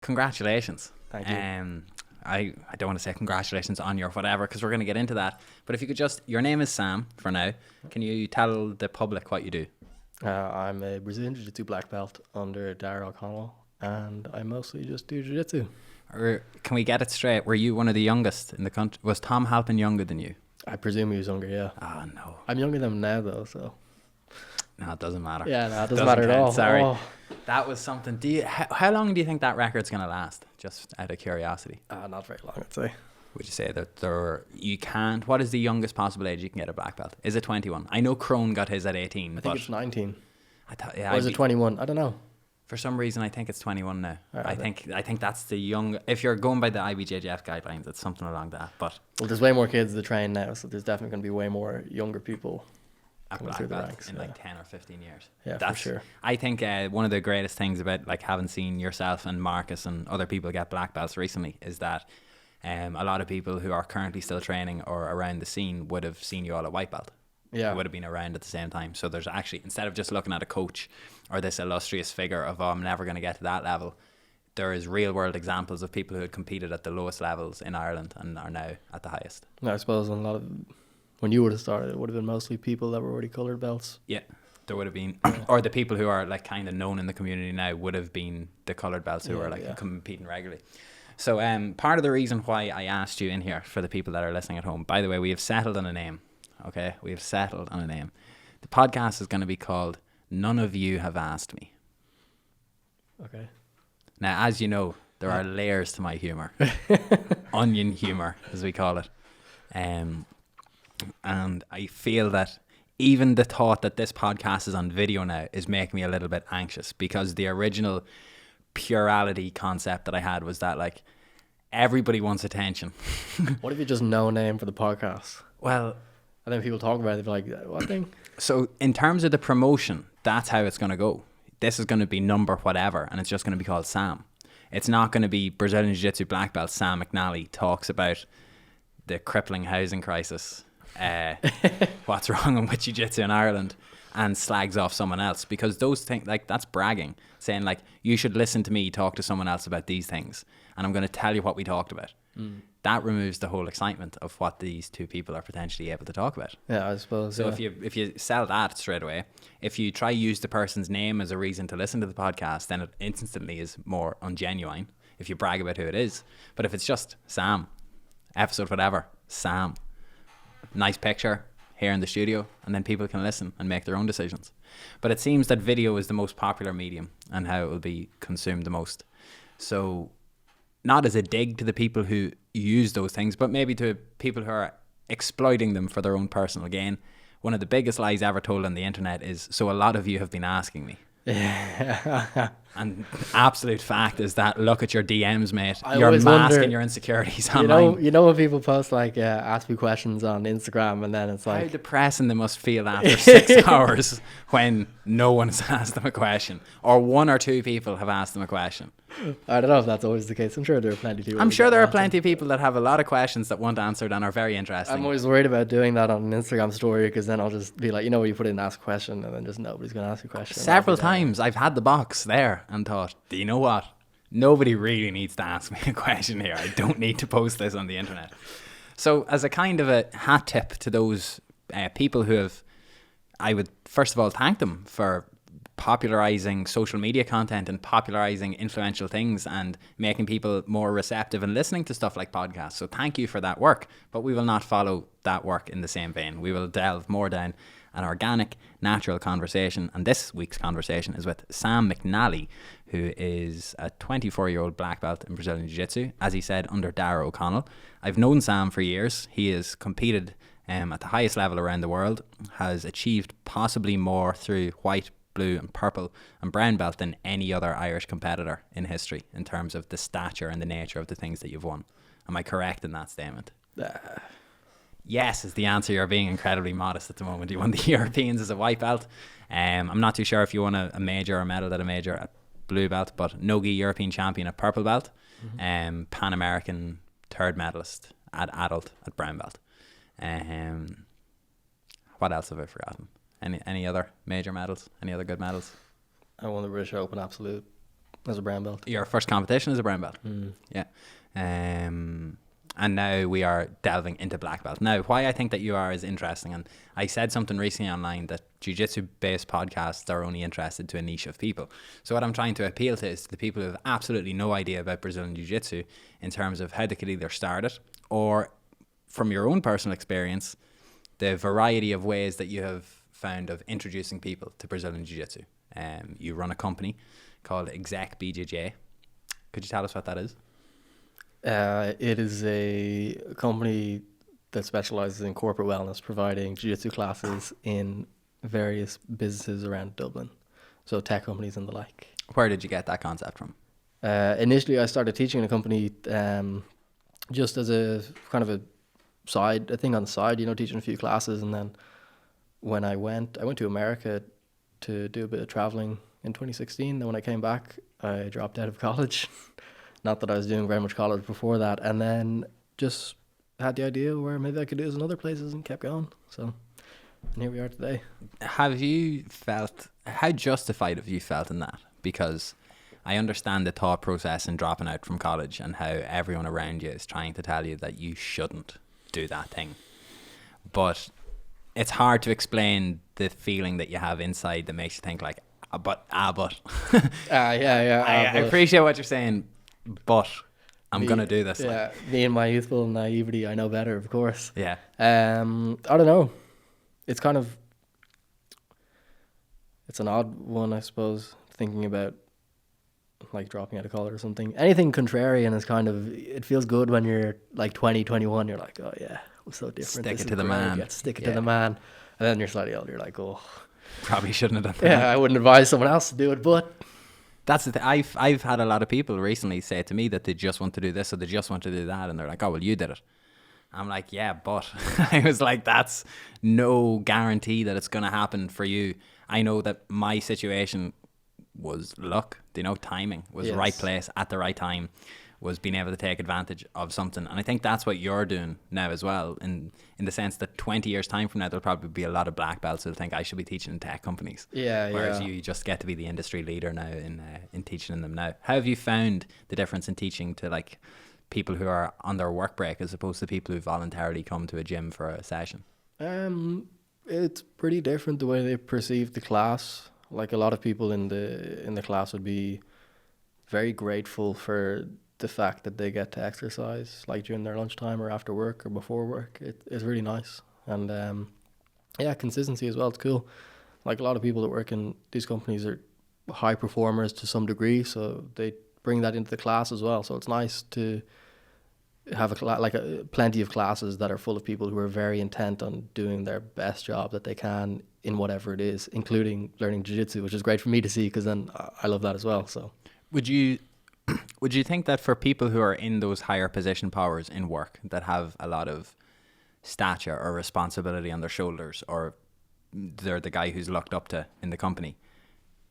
congratulations. Thank you. I don't want to say congratulations on your whatever, because we're going to get into that. But if you could just, your name is Sam for now. Can you tell the public what you do? I'm a Brazilian Jiu-Jitsu black belt under Garry Tonon, and I mostly just do Jiu-Jitsu. Or can we get it straight? Were you one of the youngest in the country? Was Tom Halpin younger than you? I presume he was younger, yeah. Oh, no. I'm younger than him now, though, so. No, it doesn't matter. Yeah, no, it doesn't matter at all. Sorry. Oh. That was something. How long do you think that record's going to last? Just out of curiosity. Not very long, I'd say. Would you say that you can't? What is the youngest possible age you can get a black belt? Is it 21? I know Crone got his at 18. I think it's 19. Yeah. Or is it 21? I don't know. For some reason, I think it's 21 now. Right, I think that's the young. If you're going by the IBJJF guidelines, it's something along that. But well, there's way more kids that train now, so there's definitely going to be way more younger people at coming through the black belt ranks in like 10 or 15 years. Yeah, for sure. I think one of the greatest things about like having seen yourself and Marcus and other people get black belts recently is that a lot of people who are currently still training or around the scene would have seen you all at white belt. Yeah. It would have been around at the same time. So there's actually, instead of just looking at a coach or this illustrious figure of, I'm never going to get to that level, there is real world examples of people who had competed at the lowest levels in Ireland and are now at the highest. I suppose when you would have started, it would have been mostly people that were already coloured belts. Yeah, there would have been, or the people who are like kind of known in the community now would have been the coloured belts who are like competing regularly. So part of the reason why I asked you in here, for the people that are listening at home, by the way, we have settled on a name. Okay, we have settled on a name. The podcast is going to be called None of You Have Asked Me. Okay. Now, as you know, there are layers to my humour. Onion humour, as we call it. And I feel that even the thought that this podcast is on video now is making me a little bit anxious, because the original plurality concept that I had was that like everybody wants attention. What if you just no name for the podcast? Well, and then people talk about it, they're like, what thing? So in terms of the promotion, that's how it's going to go. This is going to be number whatever, and it's just going to be called Sam. It's not going to be Brazilian Jiu-Jitsu black belt Sam McNally talks about the crippling housing crisis, what's wrong with Jiu-Jitsu in Ireland, and slags off someone else, because those things, like, that's bragging, saying like, you should listen to me talk to someone else about these things, and I'm going to tell you what we talked about. That removes the whole excitement of what these two people are potentially able to talk about. Yeah, I suppose. So if you sell that straight away, if you try use the person's name as a reason to listen to the podcast, then it instantly is more ungenuine if you brag about who it is. But if it's just Sam, episode whatever, Sam, nice picture here in the studio, and then people can listen and make their own decisions. But it seems that video is the most popular medium and how it will be consumed the most. So not as a dig to the people who use those things, but maybe to people who are exploiting them for their own personal gain. One of the biggest lies ever told on the internet is, so a lot of you have been asking me. And absolute fact is that, look at your DMs, mate. You're masking your insecurities online. You know when people post like ask me questions on Instagram, and then it's like, how depressing they must feel after 6 hours when no one has asked them a question, or one or two people have asked them a question. I don't know if that's always the case. I'm sure there are plenty of people. I'm sure there are plenty of people that have a lot of questions that want answered and are very interesting. I'm always worried about doing that on an Instagram story, because then I'll just be like, you know, you put in ask a question and then just nobody's going to ask a question. Several times I've had the box there and thought, do you know what? Nobody really needs to ask me a question here. I don't need to post this on the internet. So as a kind of a hat tip to those people who have, I would first of all thank them for popularizing social media content and popularizing influential things and making people more receptive and listening to stuff like podcasts. So thank you for that work, but we will not follow that work in the same vein. We will delve more down an organic, natural conversation, and this week's conversation is with Sam McNally, who is a 24-year-old black belt in Brazilian Jiu-Jitsu, as he said, under Darragh O'Connell. I've known Sam for years. He has competed at the highest level around the world, has achieved possibly more through white, blue and purple and brown belt than any other Irish competitor in history in terms of the stature and the nature of the things that you've won. Am I correct in that statement? Yes is the answer. You're being incredibly modest at the moment. You won the Europeans as a white belt. I'm not too sure if you won a major or medal at a major at blue belt, but Nogi European champion at purple belt, Pan American third medalist at adult at brown belt. What else have I forgotten? Any other major medals? Any other good medals? I won the British Open Absolute as a brown belt. Your first competition as a brown belt. Yeah. And now we are delving into black belt. Now, why I think that you are is interesting, and I said something recently online that jiu-jitsu based podcasts are only interested to a niche of people. So what I'm trying to appeal to is the people who have absolutely no idea about Brazilian jiu-jitsu in terms of how they could either start it, or from your own personal experience, the variety of ways that you have found of introducing people to Brazilian jiu-jitsu. You run a company called Exec BJJ. Could you tell us what that is? It is a company that specializes in corporate wellness, providing jiu-jitsu classes in various businesses around Dublin, so tech companies and the like. Where did you get that concept from? Initially, I started teaching in a company just as a kind of a thing on the side, teaching a few classes. And then when I went to America to do a bit of traveling in 2016. Then when I came back, I dropped out of college. Not that I was doing very much college before that. And then just had the idea where maybe I could do this in other places and kept going. So, and here we are today. How justified have you felt in that? Because I understand the thought process in dropping out from college and how everyone around you is trying to tell you that you shouldn't do that thing. But it's hard to explain the feeling that you have inside that makes you think like, but. I appreciate what you're saying, but I'm going to do this. Yeah, me and my youthful naivety, I know better, of course. Yeah. I don't know. It's kind of, it's an odd one, I suppose, thinking about like dropping out of college or something. Anything contrarian is kind of, it feels good when you're like 20, 21, you're like, oh yeah, we're so different. Stick it to the man. Yeah, stick it to the man. And then you're slightly older, you're like, oh. Probably shouldn't have done that. Yeah, I wouldn't advise someone else to do it, but. That's the thing. I've had a lot of people recently say to me that they just want to do this or they just want to do that, and they're like, oh, well, you did it. I'm like, yeah, but I was like, that's no guarantee that it's going to happen for you. I know that my situation was luck, timing was the right place at the right time, was being able to take advantage of something. And I think that's what you're doing now as well, in the sense that 20 years time from now, there'll probably be a lot of black belts who'll think I should be teaching in tech companies. Whereas you just get to be the industry leader now in teaching in them now. How have you found the difference in teaching to like people who are on their work break as opposed to people who voluntarily come to a gym for a session? It's pretty different the way they perceive the class. Like a lot of people in the class would be very grateful for the fact that they get to exercise like during their lunchtime or after work or before work. It's really nice. And consistency as well. It's cool. Like a lot of people that work in these companies are high performers to some degree, so they bring that into the class as well. So it's nice to have plenty of classes that are full of people who are very intent on doing their best job that they can in whatever it is, including learning jiu-jitsu, which is great for me to see because then I love that as well. So would you think that for people who are in those higher position powers in work that have a lot of stature or responsibility on their shoulders, or they're the guy who's looked up to in the company,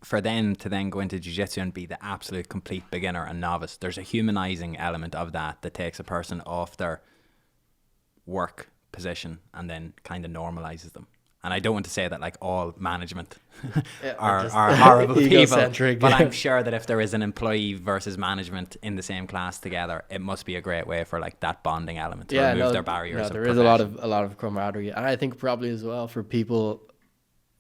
for them to then go into jiu-jitsu and be the absolute complete beginner and novice, there's a humanizing element of that takes a person off their work position and then kind of normalizes them? And I don't want to say that like all management are horrible people, but I'm sure that if there is an employee versus management in the same class together, it must be a great way for like that bonding element to remove their barriers. Yeah, there is a lot of camaraderie, and I think probably as well for people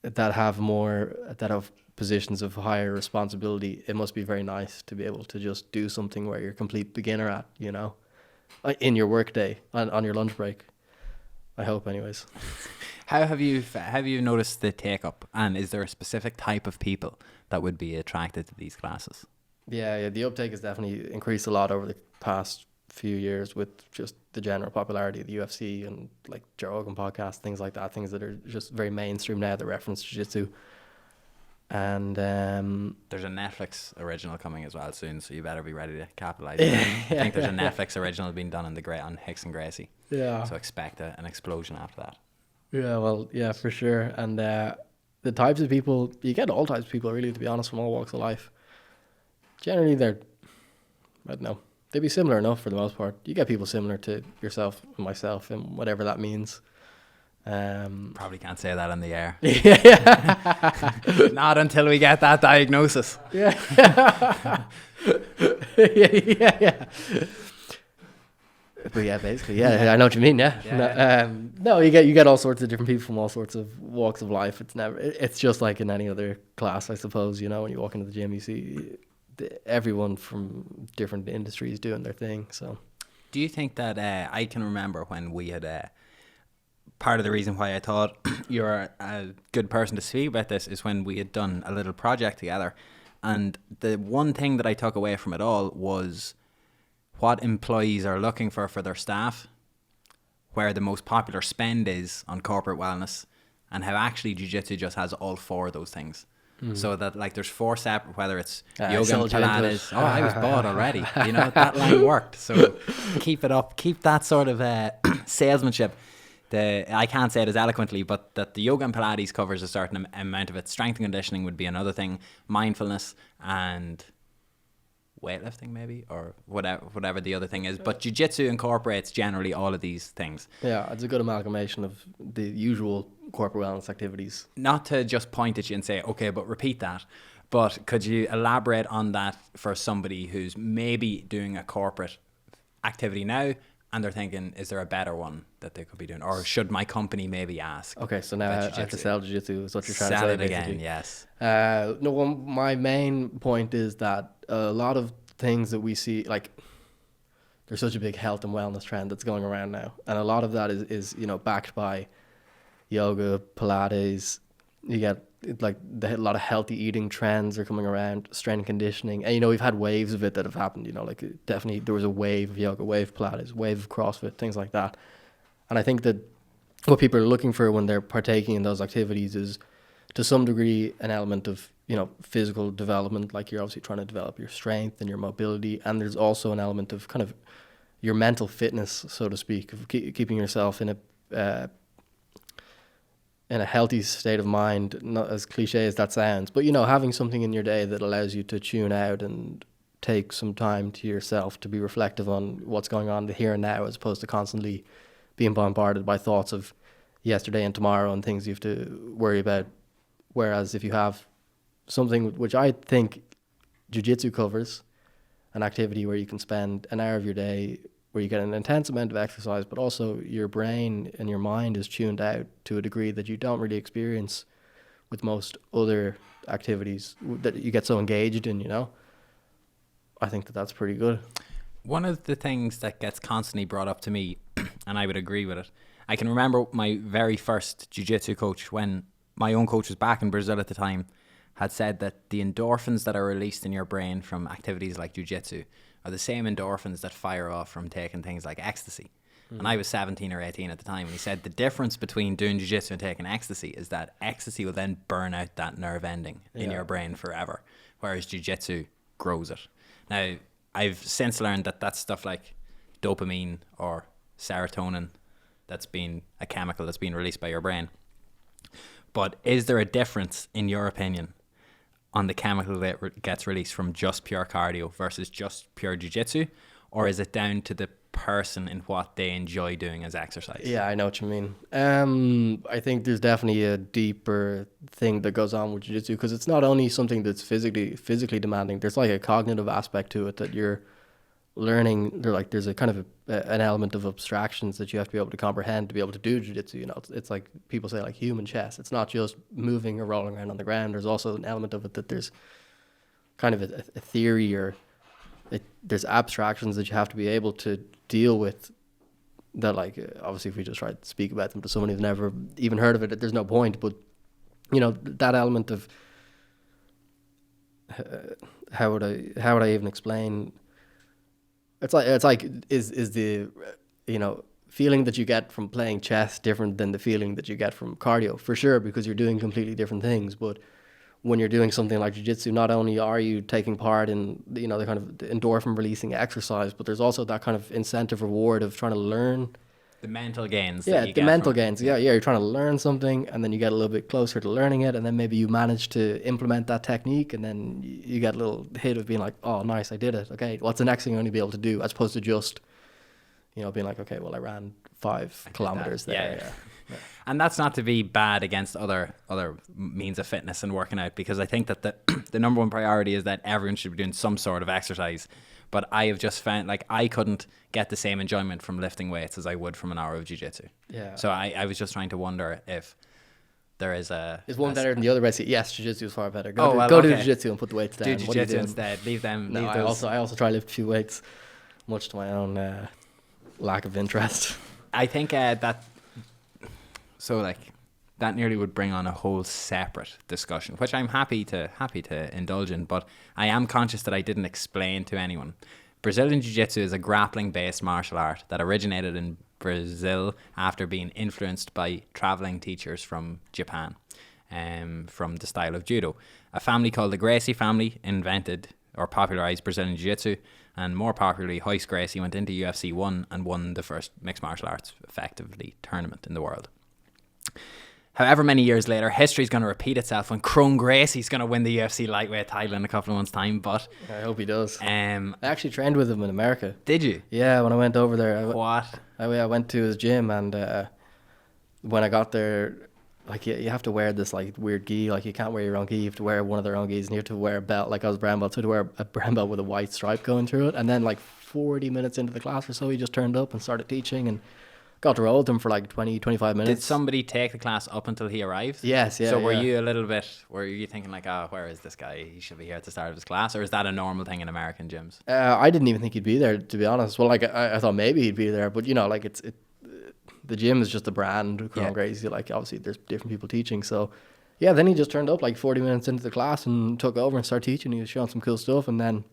that have positions of higher responsibility, it must be very nice to be able to just do something where you're a complete beginner at, in your work day on your lunch break. I hope, anyways. How have you noticed the take up, and is there a specific type of people that would be attracted to these classes? Yeah, the uptake has definitely increased a lot over the past few years with just the general popularity of the UFC and like Joe Rogan podcast, things like that, things that are just very mainstream now that reference jiu-jitsu. And there's a Netflix original coming as well soon, so you better be ready to capitalize. I think there's a Netflix original being done on Hicks and Gracie. Yeah. So expect an explosion after that. Yeah, well, yeah, for sure. And the types of people, you get all types of people, really, to be honest, from all walks of life. Generally, I don't know, they'd be similar enough for the most part. You get people similar to yourself and myself and whatever that means. Probably can't say that on the air. Yeah. Not until we get that diagnosis. Yeah. Yeah. But yeah, basically, yeah, I know what you mean. Yeah. No, you get all sorts of different people from all sorts of walks of life. It's just like in any other class, I suppose. You know, when you walk into the gym, you see everyone from different industries doing their thing. So, do you think that I can remember when we had part of the reason why I thought you're a good person to speak about this is when we had done a little project together, and the one thing that I took away from it all was what employees are looking for their staff, where the most popular spend is on corporate wellness, and how actually jiu-jitsu just has all four of those things. So that like there's four separate, whether it's yoga and Pilates. Oh, I was bought already. You know, that line worked. So keep it up. Keep that sort of salesmanship. I can't say it as eloquently, but that the yoga and Pilates covers a certain amount of it. Strength and conditioning would be another thing. Mindfulness and weightlifting maybe, or whatever the other thing is. But jiu-jitsu incorporates generally all of these things. Yeah, it's a good amalgamation of the usual corporate wellness activities. Not to just point at you and say, okay, but repeat that. But could you elaborate on that for somebody who's maybe doing a corporate activity now and they're thinking, is there a better one that they could be doing? Or should my company maybe ask? Okay, so now I have to sell jiu-jitsu is what you're trying to say. Sell it basically. again, yes. No, well, my main point is that a lot of things that we see, like, there's such a big health and wellness trend that's going around now. And a lot of that is you know, backed by yoga, Pilates. You get like a lot of healthy eating trends are coming around, strength and conditioning. And, you know, we've had waves of it that have happened, you know, like definitely there was a wave of yoga, wave of Pilates, wave of CrossFit, things like that. And I think that what people are looking for when they're partaking in those activities is to some degree an element of, you know, physical development, like you're obviously trying to develop your strength and your mobility. And there's also an element of kind of your mental fitness, so to speak, of keeping yourself in a healthy state of mind, not as cliche as that sounds, but, you know, having something in your day that allows you to tune out and take some time to yourself to be reflective on what's going on the here and now, as opposed to constantly being bombarded by thoughts of yesterday and tomorrow and things you have to worry about. Whereas if you have something which I think jiu-jitsu covers, an activity where you can spend an hour of your day where you get an intense amount of exercise, but also your brain and your mind is tuned out to a degree that you don't really experience with most other activities that you get so engaged in, you know. I think that that's pretty good. One of the things that gets constantly brought up to me, and I would agree with it, I can remember my very first jiu-jitsu coach, when my own coach was back in Brazil at the time, had said that the endorphins that are released in your brain from activities like jiu-jitsu are the same endorphins that fire off from taking things like ecstasy. And I was 17 or 18 at the time, and he said the difference between doing jiu-jitsu and taking ecstasy is that ecstasy will then burn out that nerve ending in your brain forever, whereas jiu-jitsu grows it. Now, I've since learned that that's stuff like dopamine or serotonin that's been a chemical that's been released by your brain. But is there a difference, in your opinion, on the chemical that gets released from just pure cardio versus just pure jiu-jitsu? Or is it down to the person and what they enjoy doing as exercise? Yeah, I know what you mean. I think there's definitely a deeper thing that goes on with jiu-jitsu, because it's not only something that's physically demanding. There's like a cognitive aspect to it that you're learning. There's a kind of an element of abstractions that you have to be able to comprehend to be able to do jiu-jitsu. You know, it's like people say, like human chess. It's not just moving or rolling around on the ground. There's also an element of it that there's kind of a theory, or there's abstractions that you have to be able to deal with. That, like, obviously if we just try to speak about them to someone who's never even heard of it, there's no point. But, you know, that element of how would I even explain? It's like is the, you know, feeling that you get from playing chess different than the feeling that you get from cardio? For sure, because you're doing completely different things. But when you're doing something like jiu-jitsu, not only are you taking part in, you know, the kind of endorphin releasing exercise, but there's also that kind of incentive reward of trying to learn. The mental gains. Yeah, the mental gains. Yeah, you're trying to learn something, and then you get a little bit closer to learning it, and then maybe you manage to implement that technique, and then you get a little hit of being like, oh, nice, I did it. Okay, what's the next thing I'm going to be able to do? As opposed to just, you know, being like, okay, well, I ran 5 kilometers there. Yeah. And that's not to be bad against other means of fitness and working out, because I think that the number one priority is that everyone should be doing some sort of exercise. But I have just found, like, I couldn't get the same enjoyment from lifting weights as I would from an hour of jiu-jitsu. Yeah. So I was just trying to wonder if there is a... Is one better than the other? Yes, jiu-jitsu is far better. Go to okay. jiu-jitsu and put the weights down. Do jiu-jitsu instead. Leave them. No, leave I also try to lift a few weights, much to my own lack of interest. I think that... So, like, that nearly would bring on a whole separate discussion, which I'm happy to indulge in, but I am conscious that I didn't explain to anyone. Brazilian Jiu-Jitsu is a grappling-based martial art that originated in Brazil after being influenced by traveling teachers from Japan, from the style of judo. A family called the Gracie family invented or popularized Brazilian Jiu-Jitsu, and more popularly, Royce Gracie went into UFC 1 and won the first mixed martial arts, effectively, tournament in the world. However many years later, history's going to repeat itself when Kron Gracie's going to win the UFC lightweight title in a couple of months' time. But I hope he does. I I actually trained with him in America. Did you? Yeah, when I went over there. What? I went to his gym, and when I got there, like, you have to wear this, like, weird gi. Like, you can't wear your own gi. You have to wear one of their own gis, and you have to wear a belt. Like, I was brown belt, so I had to wear a brown belt with a white stripe going through it. And then, like, 40 minutes into the class or so, he just turned up and started teaching, and got to roll with him for like 20, 25 minutes. Did somebody take the class up until he arrived? Yes, yeah. So were you thinking like, where is this guy? He should be here at the start of his class? Or is that a normal thing in American gyms? I didn't even think he'd be there, to be honest. Well, like, I thought maybe he'd be there, but, you know, like, the gym is just a brand. Kron Gracie, like, obviously there's different people teaching. So, yeah, then he just turned up like 40 minutes into the class and took over and started teaching. He was showing some cool stuff. And then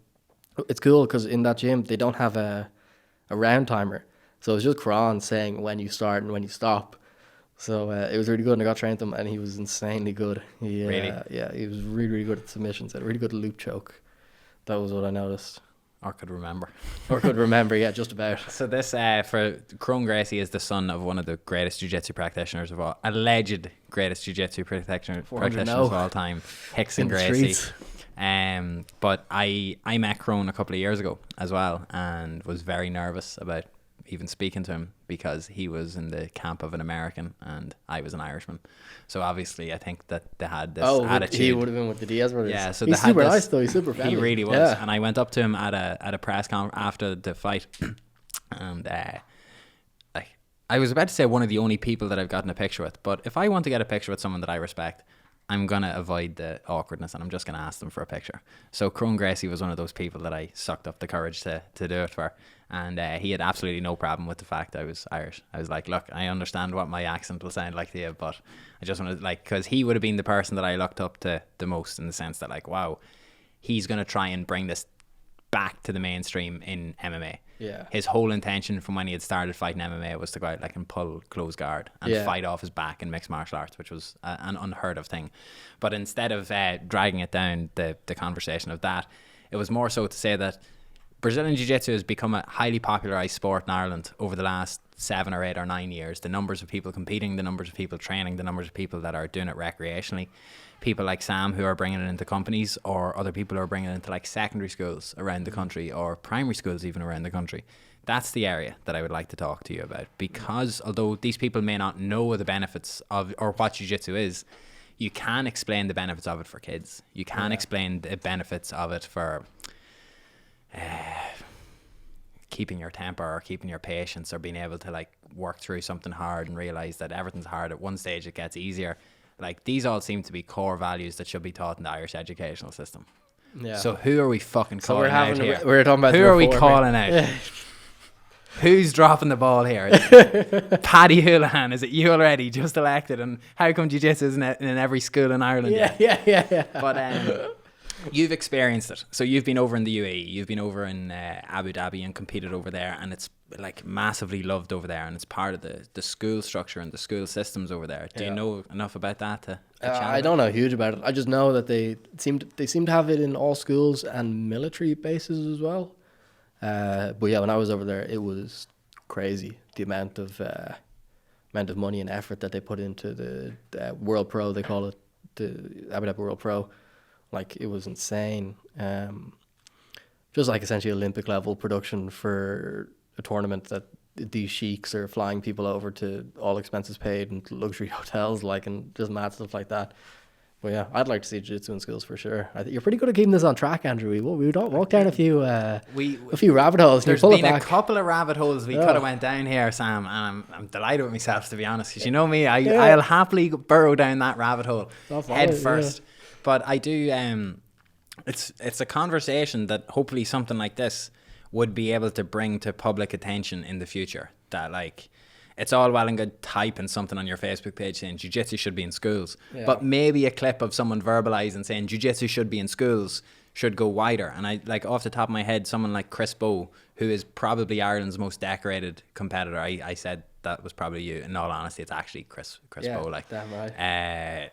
it's cool because in that gym, they don't have a round timer. So it was just Kron saying when you start and when you stop. So it was really good, and I got trained with him, and he was insanely good. Really? Yeah, he was really, really good at submissions, and really good at loop choke. That was what I noticed. Or could remember. Yeah, just about. So this, for Kron Gracie, is the son of one of the greatest jiu-jitsu practitioners of all, alleged greatest jiu-jitsu practitioners of all time, Rickson Gracie. But I met Kron a couple of years ago as well, and was very nervous about even speaking to him because he was in the camp of an American and I was an Irishman. So obviously I think that they had this attitude. He would have been with the Diaz brothers. Yeah, so he's super nice though. He's super friendly. He really was. Yeah. And I went up to him at a press conference after the fight, and like, I was about to say one of the only people that I've gotten a picture with, but if I want to get a picture with someone that I respect, I'm going to avoid the awkwardness and I'm just going to ask them for a picture. So Kron Gracie was one of those people that I sucked up the courage to do it for. And he had absolutely no problem with the fact I was Irish. I was like, look, I understand what my accent will sound like to you, but I just want to, like, because he would have been the person that I looked up to the most, in the sense that, like, wow, he's going to try and bring this back to the mainstream in MMA. Yeah. His whole intention from when he had started fighting MMA was to go out like and pull close guard and fight off his back in mixed martial arts, which was an unheard of thing. But instead of dragging it down the conversation of that, it was more so to say that Brazilian Jiu-Jitsu has become a highly popularized sport in Ireland over the last 7 or 8 or 9 years. The numbers of people competing, the numbers of people training, the numbers of people that are doing it recreationally. People like Sam who are bringing it into companies, or other people who are bringing it into like secondary schools around the country, or primary schools even around the country. That's the area that I would like to talk to you about, because although these people may not know the benefits of or what jiu-jitsu is, you can explain the benefits of it for kids. You can explain the benefits of it for keeping your temper or keeping your patience, or being able to like work through something hard and realize that everything's hard. At one stage it gets easier. Like, these all seem to be core values that should be taught in the Irish educational system. Yeah. So who are we fucking calling out here? We're talking about who are we calling out? Who's dropping the ball here? Paddy Houlihan, is it you already? Just elected, and how come jiu-jitsu isn't in every school in Ireland yet? Yeah. But you've experienced it. So you've been over in the UAE, you've been over in Abu Dhabi and competed over there, and it's like massively loved over there, and it's part of the school structure and the school systems over there. Do you know enough about that to I don't know huge about it. I just know that they seem to have it in all schools and military bases as well. But yeah, when I was over there, it was crazy, the amount of money and effort that they put into the World Pro, they call it, the Abu Dhabi World Pro. Like, it was insane. Just like essentially Olympic level production for a tournament that these sheiks are flying people over to all expenses paid and luxury hotels, like, and just mad stuff like that. But yeah, I'd like to see jiu-jitsu in schools for sure. I think you're pretty good at keeping this on track, Andrew. We don't walk down a few rabbit holes. There's been a couple of rabbit holes we could have went down here, Sam, and I'm delighted with myself, to be honest, because you know me, I'll happily burrow down that rabbit hole head first. Yeah. But I do. It's a conversation that hopefully something like this would be able to bring to public attention in the future. That, like, it's all well and good typing something on your Facebook page saying jiu-jitsu should be in schools, but maybe a clip of someone verbalizing saying jiu-jitsu should be in schools should go wider. And I, like, off the top of my head, someone like Chris Bowe, who is probably Ireland's most decorated competitor. I said that was probably you. In all honesty, it's actually Chris Bowe. Like, damn right.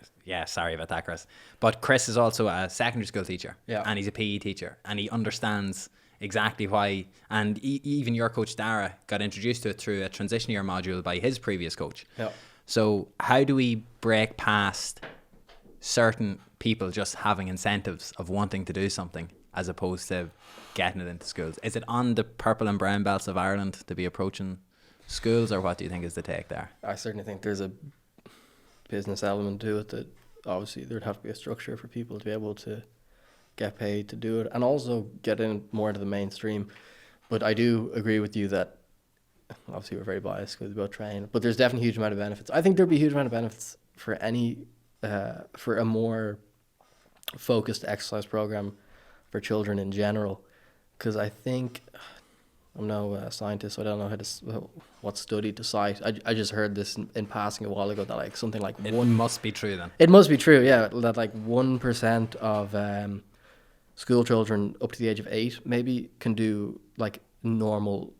Sorry about that, Chris. But Chris is also a secondary school teacher, and he's a PE teacher, and he understands exactly why. And even your coach Dara got introduced to it through a transition year module by his previous coach. So how do we break past certain people just having incentives of wanting to do something as opposed to getting it into schools? Is it on the purple and brown belts of Ireland to be approaching schools, or what do you think is the take there? I certainly think there's a business element to it, that obviously there'd have to be a structure for people to be able to get paid to do it, and also get in more into the mainstream. But I do agree with you that obviously we're very biased because we're about training, but there's definitely a huge amount of benefits. I think there'd be a huge amount of benefits for for a more focused exercise program for children in general, because I think, I'm no scientist, so I don't know what study to cite. I just heard this in passing a while ago, that like something like it must be true then. It must be true, yeah. That like 1% of school children up to the age of 8 maybe can do like normal,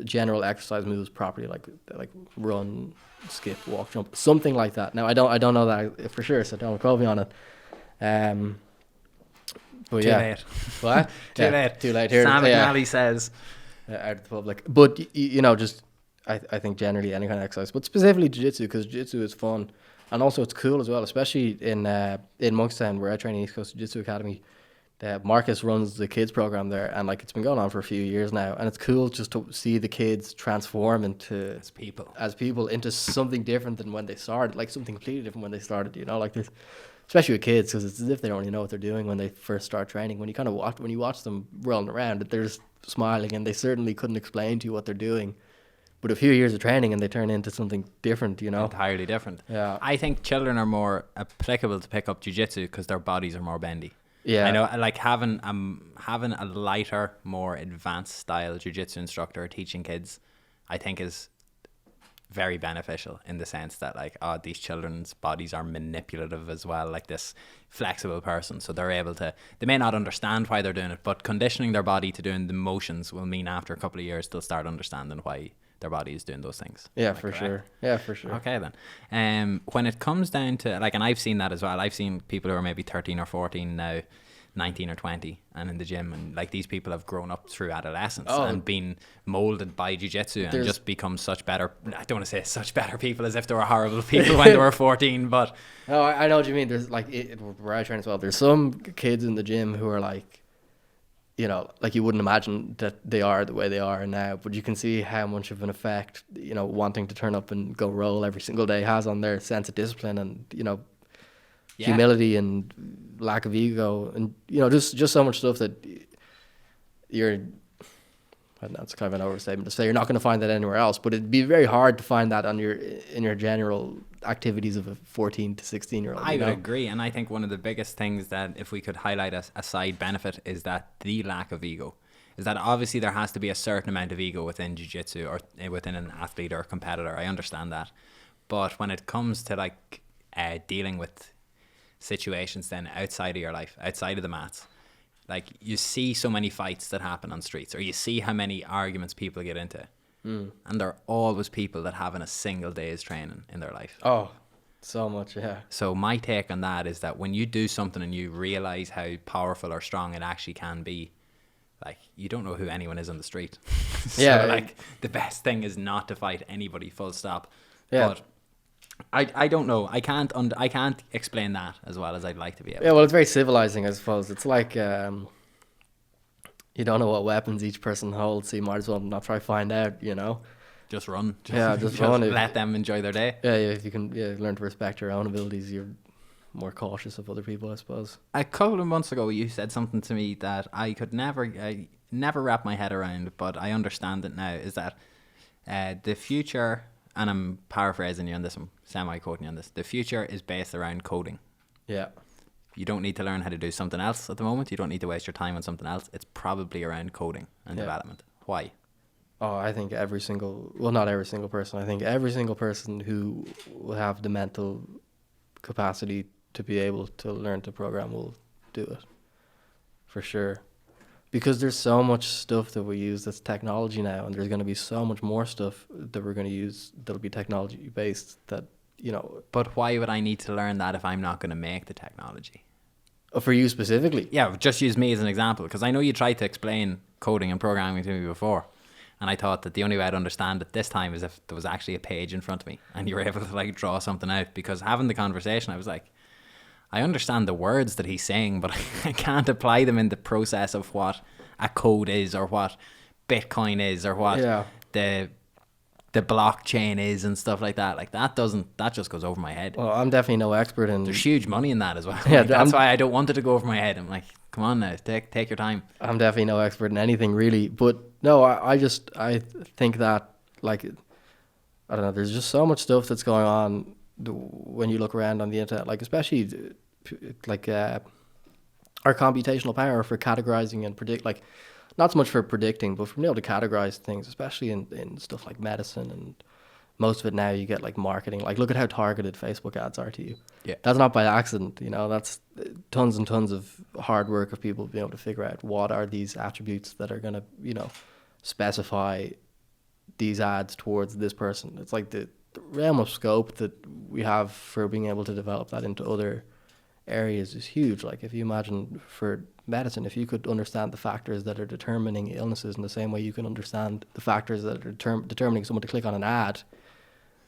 general exercise moves properly, like run, skip, walk, jump, something like that. Now I don't know that for sure, so don't quote me on it. But Too late. What? Too late. Too late. Here, Sam McNally says. Out of the public. But, just, I think generally any kind of exercise, but specifically jiu-jitsu, because jiu-jitsu is fun. And also it's cool as well, especially in Monkstown, where I train in East Coast Jiu-Jitsu Academy. Marcus runs the kids program there, and like it's been going on for a few years now. And it's cool just to see the kids transform into... As people into something different than when they started, like something completely different when they started, like there's... Especially with kids, because it's as if they don't really know what they're doing when they first start training. When you watch them rolling around, they're just smiling, and they certainly couldn't explain to you what they're doing. But a few years of training and they turn into something different, Entirely different. Yeah. I think children are more applicable to pick up jiu-jitsu because their bodies are more bendy. Yeah. I know, like having a lighter, more advanced style jiu-jitsu instructor teaching kids, I think is very beneficial, in the sense that like, these children's bodies are manipulative as well, like this flexible person, so they may not understand why they're doing it, but conditioning their body to doing the motions will mean after a couple of years they'll start understanding why their body is doing those things. Yeah, for sure. Okay then. When it comes down to like, and I've seen that as well, I've seen people who are maybe 13 or 14 now, 19 or 20, and in the gym, and like these people have grown up through adolescence and been molded by jiu-jitsu and just become such better, I don't want to say such better people as if they were horrible people when they were 14, but no, I know what you mean. There's like where I train as well, there's some kids in the gym who are like, like you wouldn't imagine that they are the way they are now, but you can see how much of an effect wanting to turn up and go roll every single day has on their sense of discipline and humility and lack of ego, and just so much stuff that that's kind of an overstatement to say you're not going to find that anywhere else, but it'd be very hard to find that in your general activities of a 14 to 16 year old. I would agree, and I think one of the biggest things that if we could highlight a side benefit is that the lack of ego. Is that obviously there has to be a certain amount of ego within jiu-jitsu or within an athlete or a competitor. I understand that, but when it comes to like dealing with situations then outside of your life, outside of the mats, like you see so many fights that happen on streets, or you see how many arguments people get into, and they're always people that haven't a single day's training in their life. Oh, so much. Yeah. So my take on that is that when you do something and you realize how powerful or strong it actually can be, like you don't know who anyone is on the street. So like the best thing is not to fight anybody, full stop. But I don't know. I can't explain that as well as I'd like to be able. Yeah, well, it's very civilizing, I suppose. It's like you don't know what weapons each person holds, so you might as well not try to find out, you know? Just run. Just run. Let them enjoy their day. Yeah, if you can learn to respect your own abilities, you're more cautious of other people, I suppose. A couple of months ago, you said something to me that I never wrap my head around, but I understand it now, is that the future, and I'm paraphrasing you on this, I'm semi-quoting you on this, the future is based around coding. Yeah. You don't need to learn how to do something else at the moment. You don't need to waste your time on something else. It's probably around coding and development. Why? Oh, I think not every single person. I think every single person who will have the mental capacity to be able to learn to program will do it. For sure. Because there's so much stuff that we use that's technology now, and there's going to be so much more stuff that we're going to use that'll be technology based that, you know. But why would I need to learn that if I'm not going to make the technology? For you specifically? Yeah, just use me as an example, because I know you tried to explain coding and programming to me before, and I thought that the only way I'd understand it this time is if there was actually a page in front of me and you were able to like draw something out. Because having the conversation, I was like, I understand the words that he's saying, but I can't apply them in the process of what a code is, or what Bitcoin is, or what the blockchain is and stuff like that. Like that just goes over my head. Well, I'm definitely no expert in. There's huge money in that as well. Yeah, like, that's why I don't want it to go over my head. I'm like, come on now, take your time. I'm definitely no expert in anything really, but no, I think that, like, I don't know, there's just so much stuff that's going on when you look around on the internet, like especially like our computational power for categorizing and predict, like not so much for predicting, but for being able to categorize things, especially in stuff like medicine, and most of it now you get like marketing. Like look at how targeted Facebook ads are to you. Yeah, that's not by accident, you know. That's tons and tons of hard work of people being able to figure out what are these attributes that are going to, you know, specify these ads towards this person. It's like the realm of scope that we have for being able to develop that into other areas is huge. Like if you imagine for medicine, if you could understand the factors that are determining illnesses in the same way you can understand the factors that are determining someone to click on an ad,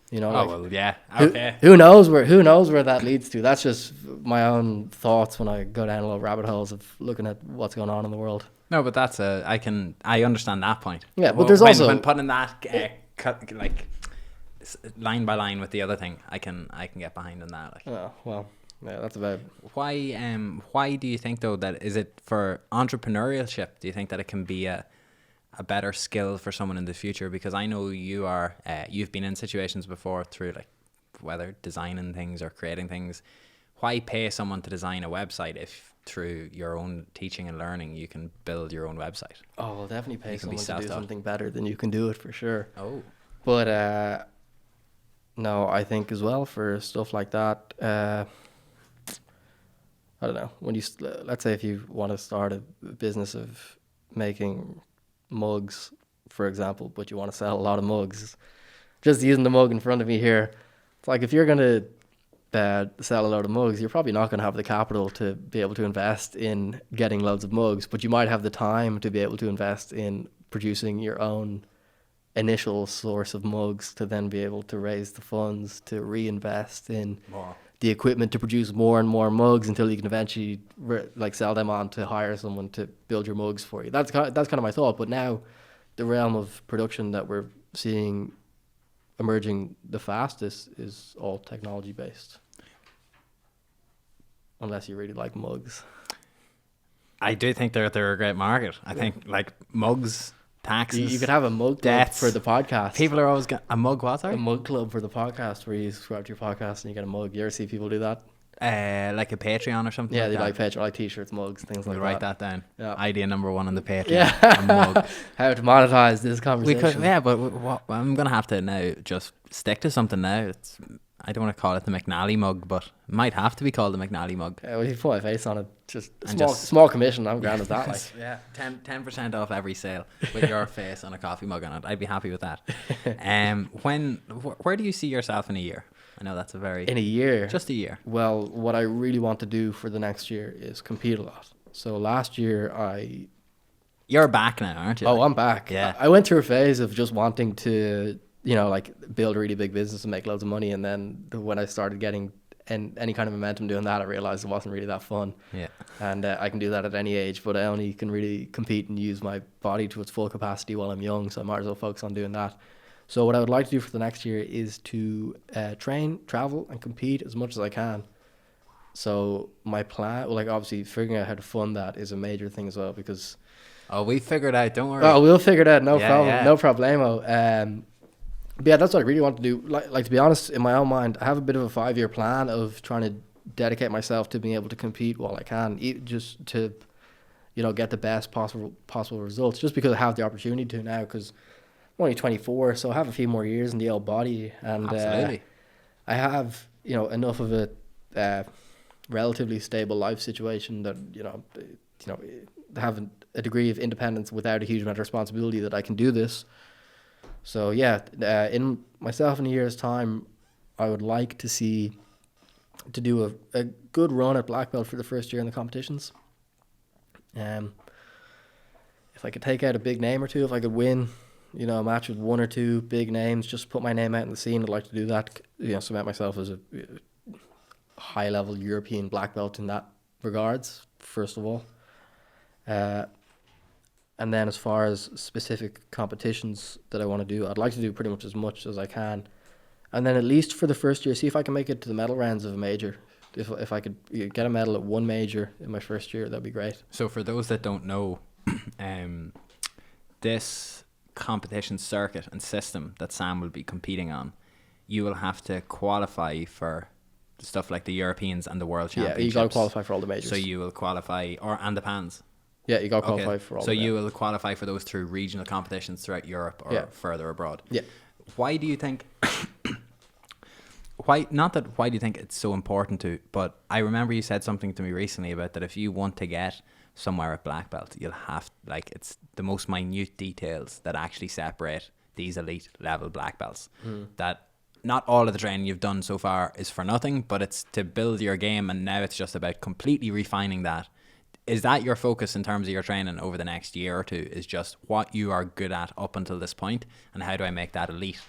you know. Oh, like, well, yeah. Okay. Who knows where that leads to? That's just my own thoughts when I go down little rabbit holes of looking at what's going on in the world. No, but that's I understand that point. Yeah, but there's also when putting that like line by line with the other thing, I can get behind on that. Like. Oh, well, yeah, that's about. Why do you think though that is it for entrepreneurship? Do you think that it can be a better skill for someone in the future? Because I know you've been in situations before through like whether designing things or creating things. Why pay someone to design a website if through your own teaching and learning you can build your own website? Oh, well, definitely pay someone to do something better than you can do it, for sure. Oh, but no, I think as well for stuff like that, I don't know, when you let's say if you want to start a business of making mugs, for example, but you want to sell a lot of mugs, just using the mug in front of me here, it's like if you're going to sell a load of mugs, you're probably not going to have the capital to be able to invest in getting loads of mugs, but you might have the time to be able to invest in producing your own initial source of mugs, to then be able to raise the funds to reinvest in the equipment to produce more and more mugs until you can eventually like sell them on to hire someone to build your mugs for you. That's kind of my thought. But now the realm of production that we're seeing emerging the fastest is all technology based. Unless you really like mugs. I do think they're a great market. I think like mugs, taxes. You could have a mug club for the podcast. People are always a mug. What? Sorry? A mug club for the podcast where you subscribe to your podcast and you get a mug. You ever see people do that? Like a Patreon or something. Yeah, like they that. like Patreon, like t-shirts, mugs, things like that. Write that down. Yeah. Idea number 1 on the Patreon. Yeah. A mug. How to monetize this conversation. We could, yeah, but I'm gonna have to now just stick to something now. I don't want to call it the McNally mug, but it might have to be called the McNally mug. Yeah, well, you put my face on it. Just small commission. I'm grand with that. Like. Yeah, 10% off every sale with your face on a coffee mug on it. I'd be happy with that. Where do you see yourself in a year? I know that's in a year. Just a year. Well, what I really want to do for the next year is compete a lot. So last year You're back now, aren't you? Oh, I'm back. Yeah. I went through a phase of just wanting to, you know, like build a really big business and make loads of money, and then when I started getting and any kind of momentum doing that, I realized it wasn't really that fun. Yeah. And I can do that at any age, but I only can really compete and use my body to its full capacity while I'm young, so I might as well focus on doing that. So what I would like to do for the next year is to train, travel, and compete as much as I can. So my plan, well, like obviously figuring out how to fund that is a major thing as well, because Oh, we figured out. Don't worry. oh, we'll figure it out. No Yeah, problem. yeah. No problemo. But yeah, that's what I really want to do. Like to be honest, in my own mind, I have a bit of a 5-year plan of trying to dedicate myself to being able to compete while I can, just to, get the best possible results. Just because I have the opportunity to now, because I'm only 24, so I have a few more years in the old body, and Absolutely. I have enough of a relatively stable life situation that have a degree of independence without a huge amount of responsibility that I can do this. So yeah, in myself in a year's time, I would like to do a good run at black belt for the first year in the competitions. If I could take out a big name or two, if I could win, a match with 1 or 2 big names, just put my name out in the scene, I'd like to do that. Cement myself as a high level European black belt in that regards, first of all. And then as far as specific competitions that I want to do, I'd like to do pretty much as I can. And then at least for the first year, see if I can make it to the medal rounds of a major. If I could get a medal at one major in my first year, that'd be great. So for those that don't know, this competition circuit and system that Sam will be competing on, you will have to qualify for stuff like the Europeans and the World Championships. Yeah, you got to qualify for all the majors. So you will qualify, and the Pans. Yeah, you got to qualify for all. So you will qualify for those through regional competitions throughout Europe or further abroad. Yeah. Why do you think? Why do you think it's so important to? But I remember you said something to me recently about that if you want to get somewhere at black belt, you'll have it's the most minute details that actually separate these elite level black belts. That not all of the training you've done so far is for nothing, but it's to build your game, and now it's just about completely refining that. Is that your focus in terms of your training over the next year or two, is just what you are good at up until this point and how do I make that elite?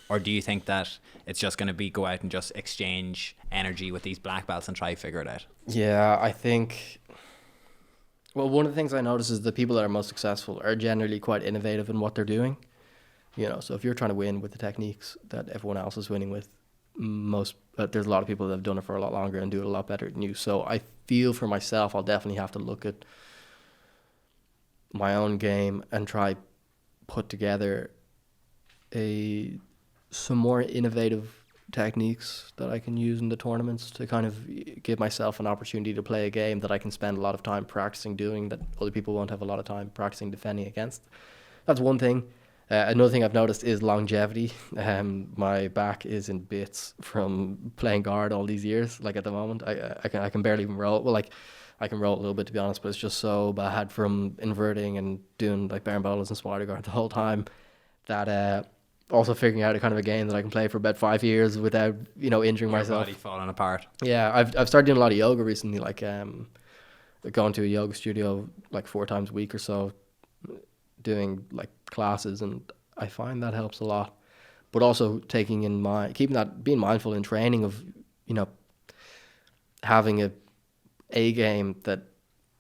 Or do you think that it's just going to be go out and just exchange energy with these black belts and try to figure it out? Yeah, I think, well, one of the things I notice is the people that are most successful are generally quite innovative in what they're doing. So if you're trying to win with the techniques that everyone else is winning with, there's a lot of people that have done it for a lot longer and do it a lot better than you. So I feel for myself, I'll definitely have to look at my own game and try put together some more innovative techniques that I can use in the tournaments to kind of give myself an opportunity to play a game that I can spend a lot of time practicing doing that other people won't have a lot of time practicing defending against. That's one thing. Another thing I've noticed is longevity. My back is in bits from playing guard all these years. Like at the moment, I can barely even roll. Well, I can roll a little bit to be honest, but it's just so bad from inverting and doing like barambolas and spider guard the whole time that also figuring out a kind of a game that I can play for about 5 years without injuring myself. Your body falling apart. Yeah, I've started doing a lot of yoga recently, like going to a yoga studio like 4 times a week or so, doing like classes, and I find that helps a lot. But also being mindful in training of having a game that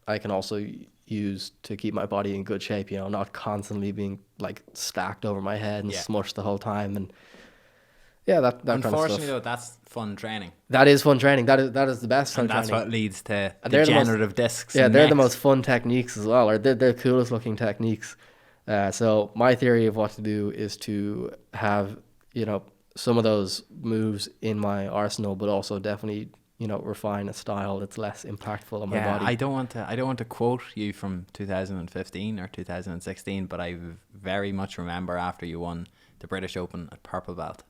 I can also use to keep my body in good shape, not constantly being like stacked over my head and smushed the whole time. And yeah, that kind of stuff. Unfortunately though, that's fun training. That is fun training. That is the best fun and that's training. what leads to degenerative discs. Yeah, they're the most fun techniques as well, or they're the coolest looking techniques. So my theory of what to do is to have some of those moves in my arsenal, but also definitely refine a style that's less impactful on my body. I don't want to quote you from 2015 or 2016, but I very much remember after you won the British Open at purple belt,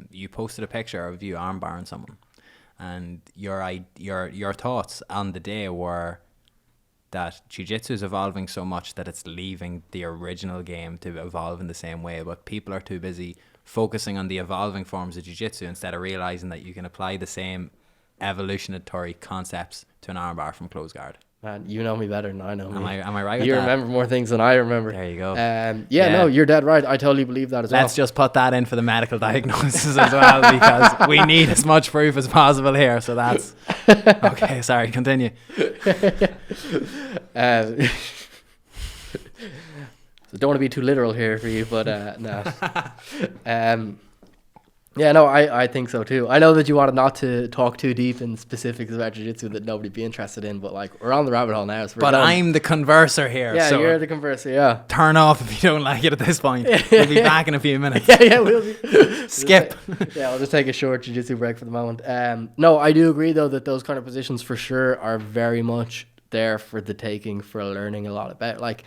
you posted a picture of you armbarring someone, and your thoughts on the day were that jiu-jitsu is evolving so much that it's leaving the original game to evolve in the same way, but people are too busy focusing on the evolving forms of jiu-jitsu instead of realizing that you can apply the same evolutionary concepts to an armbar from close guard. Man, you know me better than I know me. Am I right with You that? remember more things than I remember. There you go. Yeah, no, you're dead right. I totally believe that as well. Let's just put that in for the medical diagnosis as well, because we need as much proof as possible here. So that's okay. Sorry, continue. So don't want to be too literal here for you, but no. Yeah, no, I think so too. I know that you wanted not to talk too deep in specifics about jiu-jitsu that nobody'd be interested in, but like we're on the rabbit hole now. So But I'm the converser here. Yeah, so you're the converser, yeah. turn off if you don't like it at this point. We'll be back in a few minutes. Yeah, we'll be. Skip. Yeah, I'll just take a short jiu-jitsu break for the moment. No, I do agree though that those kind of positions for sure are very much there for the taking, for learning a lot about. Like,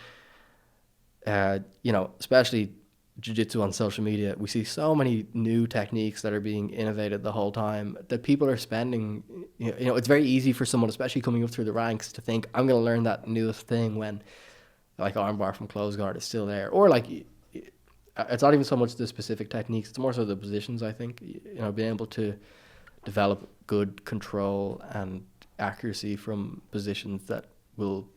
especially jiu-jitsu on social media, we see so many new techniques that are being innovated the whole time that people are spending. It's very easy for someone, especially coming up through the ranks, to think I'm going to learn that newest thing when, like, armbar from close guard is still there, or like, it's not even so much the specific techniques; it's more so the positions. I think being able to develop good control and accuracy from positions that will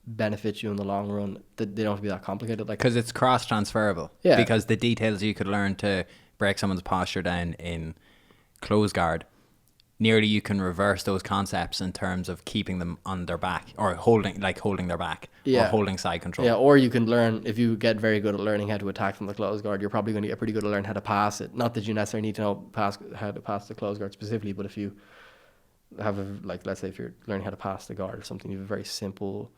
benefit you in the long run, that they don't have to be that complicated, like, Because it's cross transferable. Yeah. Because the details you could learn to break someone's posture down in close guard, nearly you can reverse those concepts in terms of keeping them on their back, or holding their back, or holding side control. Yeah, or you can learn, if you get very good at learning how to attack from the close guard, you're probably going to get pretty good at learning how to pass it. Not that you necessarily need to know how to pass the close guard specifically, but if you have let's say if you're learning how to pass the guard or something, you have a very simple,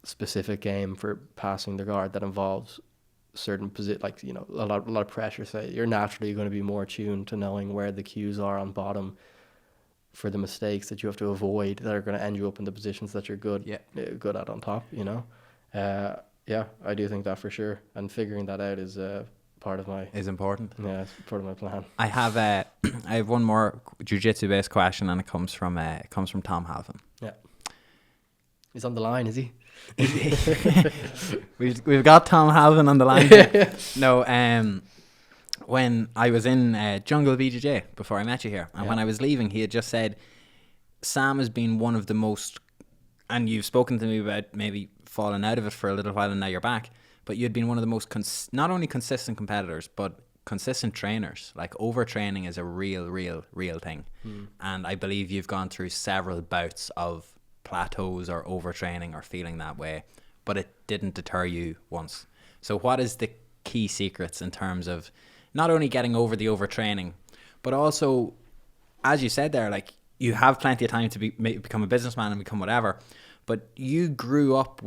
specific game for passing the guard that involves certain position, like a lot of pressure. Say you're naturally going to be more attuned to knowing where the cues are on bottom for the mistakes that you have to avoid that are going to end you up in the positions that you're good at on top. Yeah, I do think that for sure, and figuring that out is part of my Is important. Yeah, it's part of my plan. I have one more jiu-jitsu based question, and it comes from Tom Halvin. Yeah, he's on the line, is he? We've got Tom Halvin on the line here. No, when I was in Jungle BJJ before I met you here, and when I was leaving, he had just said, Sam has been one of the most, and you've spoken to me about maybe falling out of it for a little while and now you're back, but you'd been one of the most not only consistent competitors but consistent trainers. Like, overtraining is a real thing. And I believe you've gone through several bouts of plateaus or overtraining or feeling that way, but it didn't deter you once. So what is the key secrets in terms of not only getting over the overtraining, but also, as you said there, like, you have plenty of time to become a businessman and become whatever, but you grew up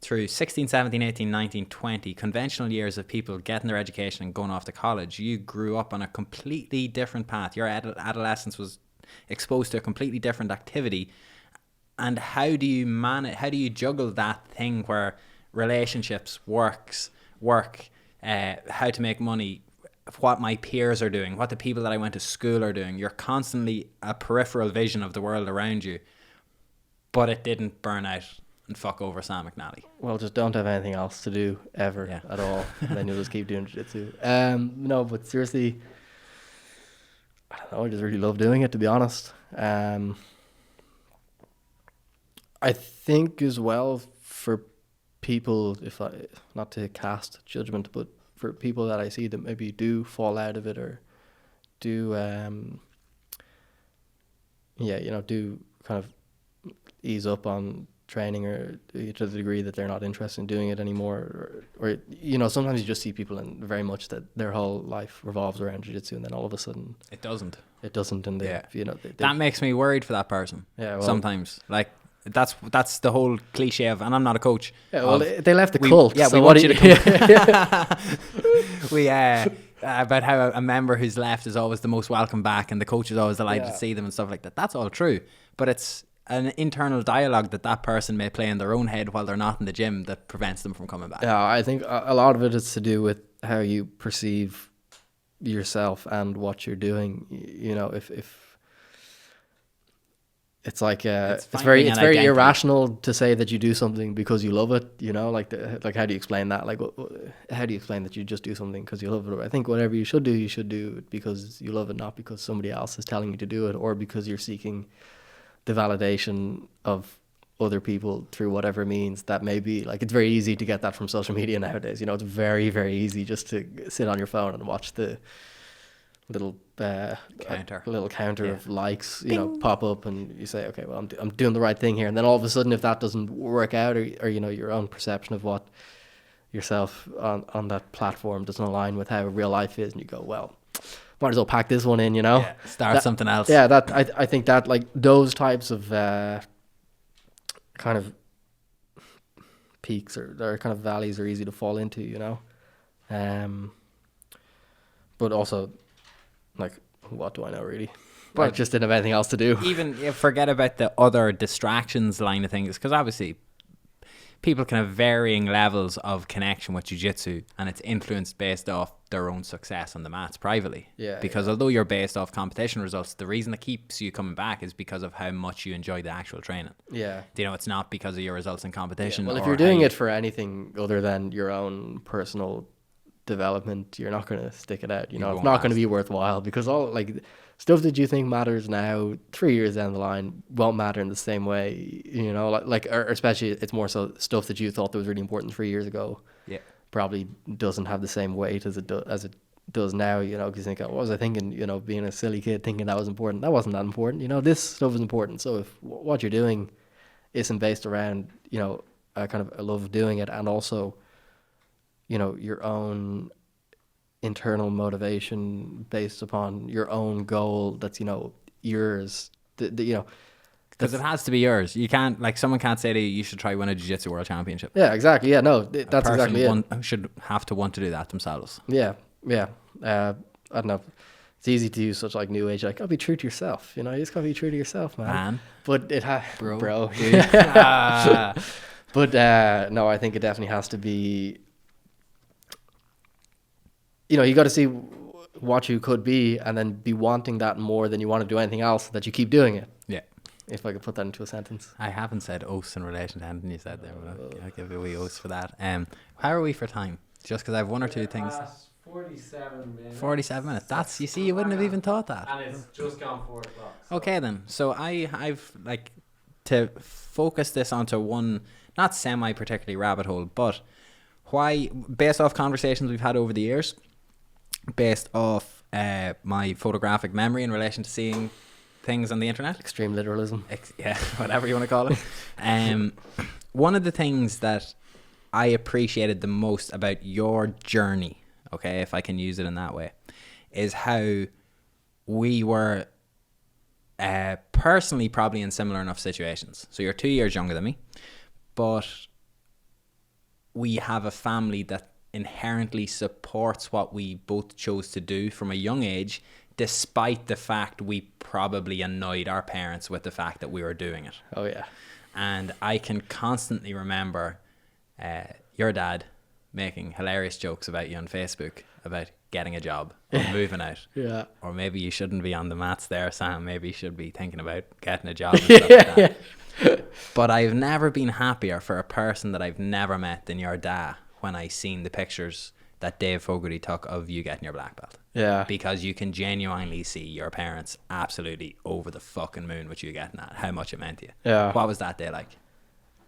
through 16, 17, 18, 19, 20 conventional years of people getting their education and going off to college. You grew up on a completely different path. Your adolescence was exposed to a completely different activity. And how do you juggle that thing where relationships, work, how to make money, what my peers are doing, what the people that I went to school are doing? You're constantly a peripheral vision of the world around you, but it didn't burn out and fuck over Sam McNally. Well, just don't have anything else to do ever at all, and then you'll just keep doing jiu-jitsu. No, but seriously, I don't know, I just really love doing it, to be honest. I think as well, for people, not to cast judgment, but for people that I see that maybe do fall out of it, or do do kind of ease up on training, or to the degree that they're not interested in doing it anymore, or sometimes you just see people in very much that their whole life revolves around jiu-jitsu, and then all of a sudden it doesn't, and they, that makes me worried for that person. Yeah, well, sometimes, like, that's the whole cliche of, and I'm not a coach. Yeah, well, they left the cult. Yeah, so we want you to come. We about how a member who's left is always the most welcome back, and the coach is always delighted to see them and stuff like that. That's all true, but it's an internal dialogue that person may play in their own head while they're not in the gym that prevents them from coming back. Yeah, I think a lot of it is to do with how you perceive yourself and what you're doing. If it's like it's very irrational to say that you do something because you love it. Like how do you explain that? Like, how do you explain that you just do something because you love it? I think whatever you should do it because you love it, not because somebody else is telling you to do it, or because you're seeking the validation of other people through whatever means that may be. Like, it's very easy to get that from social media nowadays. You know, it's very, very easy just to sit on your phone and watch the little counter of likes, you know, pop up, and you say, okay, well, I'm doing the right thing here. And then all of a sudden, if that doesn't work out, or you know, your own perception of what yourself on that platform doesn't align with how real life is, and you go, well, might as well pack this one in, you know, start something else. Yeah, that I think that, like, those types of kind of peaks or kind of valleys are easy to fall into, you know. But also, like, what do I know, really? But I just didn't have anything else to do. Even forget about the other distractions line of things, because obviously people can have varying levels of connection with jiu-jitsu, and it's influenced based off their own success on the mats privately. Yeah. Because although you're based off competition results, the reason it keeps you coming back is because of how much you enjoy the actual training. Yeah. You know, it's not because of your results in competition. Well, if you're doing it for anything other than your own personal development, you're not going to stick it out. You know, it's not going to be worthwhile, because all, like, stuff that you think matters now, 3 years down the line, won't matter in the same way. You know, or especially, it's more so stuff that you thought that was really important 3 years ago. Yeah. Probably doesn't have the same weight as it does now. You know, because you think, oh, what was I thinking? You know, being a silly kid thinking that was important. That wasn't that important. You know, this stuff is important. So if what you're doing isn't based around, you know, a kind of a love of doing it, and also, you know, your own internal motivation based upon your own goal that's, you know, yours, you know, because it has to be yours. You can't, like, someone can't say to you, you should try win a jiu-jitsu world championship. Yeah, exactly. Yeah, no, that's exactly it. Should have to want to do that themselves. Yeah. I don't know. It's easy to use such, like, new age, like, oh, be true to yourself. You know, you just gotta be true to yourself, man. But bro. But no, I think it definitely has to be. You know, you got to see what you could be, and then be wanting that more than you want to do anything else, that you keep doing it. Yeah. If I could put that into a sentence. I haven't said oaths in relation to anything you said there, but I'll give you a wee oaths for that. How are we for time? Just because I have one or two things. 47 minutes. 47 minutes. That's, you see, you wouldn't have even thought that. And it's just gone 4 o'clock. So. Okay then. So I've like to focus this onto one, not semi particularly rabbit hole, but why, based off conversations we've had over the years, based off my photographic memory in relation to seeing things on the internet. Extreme literalism. Yeah, whatever you want to call it. One of the things that I appreciated the most about your journey, okay, if I can use it in that way, is how we were personally probably in similar enough situations. So you're 2 years younger than me, but we have a family that inherently supports what we both chose to do from a young age, despite the fact we probably annoyed our parents with the fact that we were doing it. Oh yeah. And I can constantly remember your dad making hilarious jokes about you on Facebook about getting a job or moving out. Yeah. Or maybe you shouldn't be on the mats there, Sam. Maybe you should be thinking about getting a job and stuff like that. But I've never been happier for a person that I've never met than your dad when I seen the pictures that Dave Fogarty took of you getting your black belt. Yeah. Because you can genuinely see your parents absolutely over the fucking moon with you getting that, how much it meant to you. Yeah. What was that day like?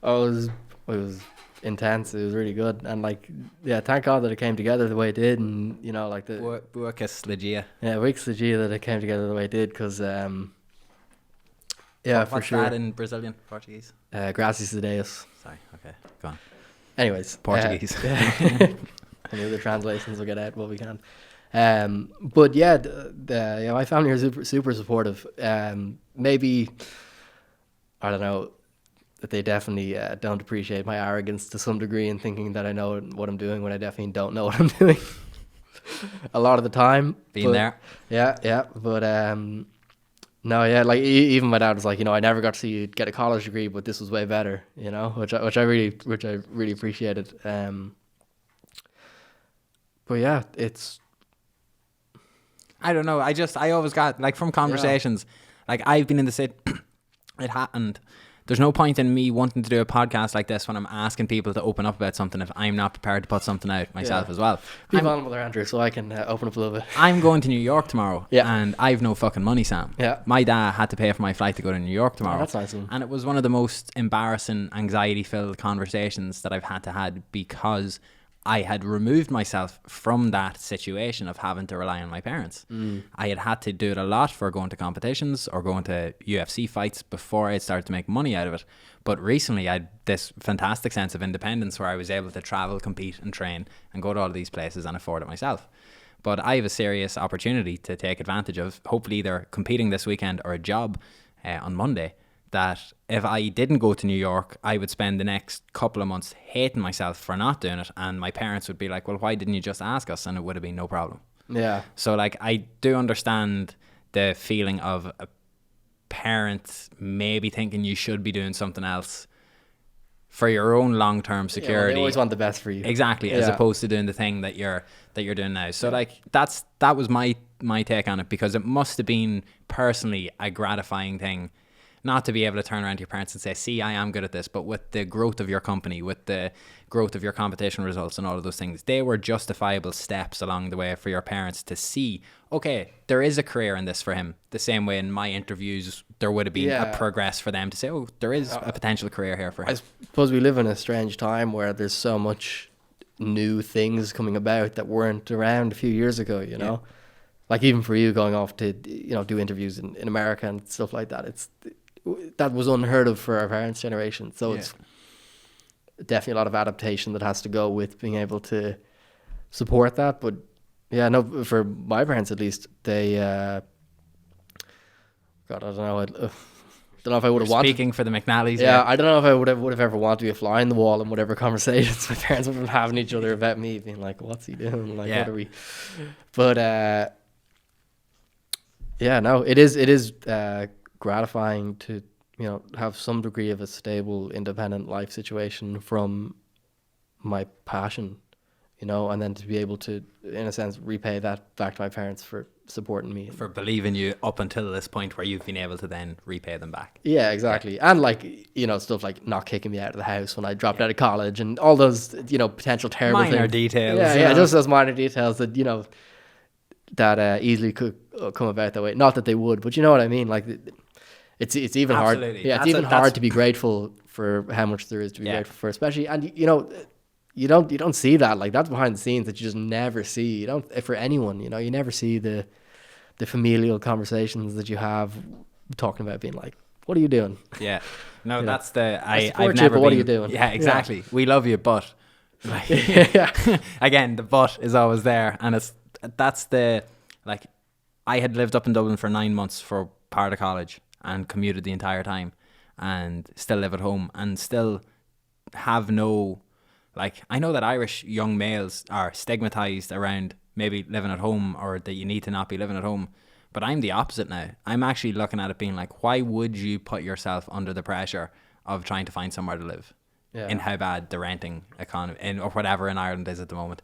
Oh, it was intense. It was really good. And, like, yeah, thank God that it came together the way it did. And, you know, like the Buacas Legia. Yeah, Buacas Legia, that it came together the way it did, because yeah, for sure. What's that in Brazilian, Portuguese? Graças a Deus. Sorry, okay, go on. Anyways, Portuguese. Any other translations will get out what we can. But yeah, yeah, my family are super supportive. Maybe, I don't know, that they definitely don't appreciate my arrogance to some degree in thinking that I know what I'm doing when I definitely don't know what I'm doing a lot of the time. Been there. Yeah. But no, yeah, like even my dad was like, you know, I never got to see you get a college degree, but this was way better, you know, which I really appreciated. But yeah, it's, I don't know. I always got, like, from conversations, like, I've been in the city. It happened there's no point in me wanting to do a podcast like this when I'm asking people to open up about something if I'm not prepared to put something out myself as well. Be vulnerable there, Andrew, so I can open up a little bit. I'm going to New York tomorrow, and I've no fucking money, Sam. Yeah. My dad had to pay for my flight to go to New York tomorrow. Oh, that's nice of him. And it was one of the most embarrassing, anxiety-filled conversations that I've had because I had removed myself from that situation of having to rely on my parents. I had to do it a lot for going to competitions or going to UFC fights before I started to make money out of it. But recently I had this fantastic sense of independence where I was able to travel, compete and train and go to all of these places and afford it myself. But I have a serious opportunity to take advantage of, hopefully either competing this weekend or a job on Monday, that if I didn't go to New York, I would spend the next couple of months hating myself for not doing it. And my parents would be like, well, why didn't you just ask us? And it would have been no problem. Yeah. So like, I do understand the feeling of a parent maybe thinking you should be doing something else for your own long-term security. Yeah, they always want the best for you. Exactly. As opposed to doing the thing that you're doing now. So like, that was my take on it, because it must have been personally a gratifying thing not to be able to turn around to your parents and say, see, I am good at this. But with the growth of your company, with the growth of your competition results and all of those things, they were justifiable steps along the way for your parents to see, okay, there is a career in this for him. The same way in my interviews, there would have been a progress for them to say, oh, there is a potential career here for him. I suppose we live in a strange time where there's so much new things coming about that weren't around a few years ago, you know? Like even for you going off to, do interviews in America and stuff like that, that was unheard of for our parents' generation. So it's definitely a lot of adaptation that has to go with being able to support that. But yeah, no, for my parents at least, they, God, I don't know. I don't know if I would have wanted. Speaking for the McNallys. Yeah, I don't know if I would have ever wanted to be a fly in the wall in whatever conversations my parents would have been having each other about me, being like, "What's he doing? Like, what are we?" But no, it is gratifying to have some degree of a stable, independent life situation from my passion, and then to be able to, in a sense, repay that back to my parents for supporting me, for believing you up until this point where you've been able to then repay them back. Yeah, exactly. And like stuff like not kicking me out of the house when I dropped out of college and all those potential terrible minor things. details. Yeah, just those minor details that that easily could come about that way. Not that they would, but you know what I mean. Like it's even hard. Yeah, it's even hard to be grateful for how much there is to be grateful for, especially. And you don't see that. Like that's behind the scenes that you just never see. You don't, for anyone. You never see the familial conversations that you have talking about being like, what are you doing? Yeah, no, that's the I've never. But what are you doing? Yeah, exactly. Yeah. We love you, but like, again, the but is always there, and that's the like. I had lived up in Dublin for 9 months for part of college and commuted the entire time, and still live at home and still have no. Like, I know that Irish young males are stigmatized around maybe living at home, or that you need to not be living at home. But I'm the opposite now. I'm actually looking at it being like, why would you put yourself under the pressure of trying to find somewhere to live in how bad the renting economy or whatever in Ireland is at the moment?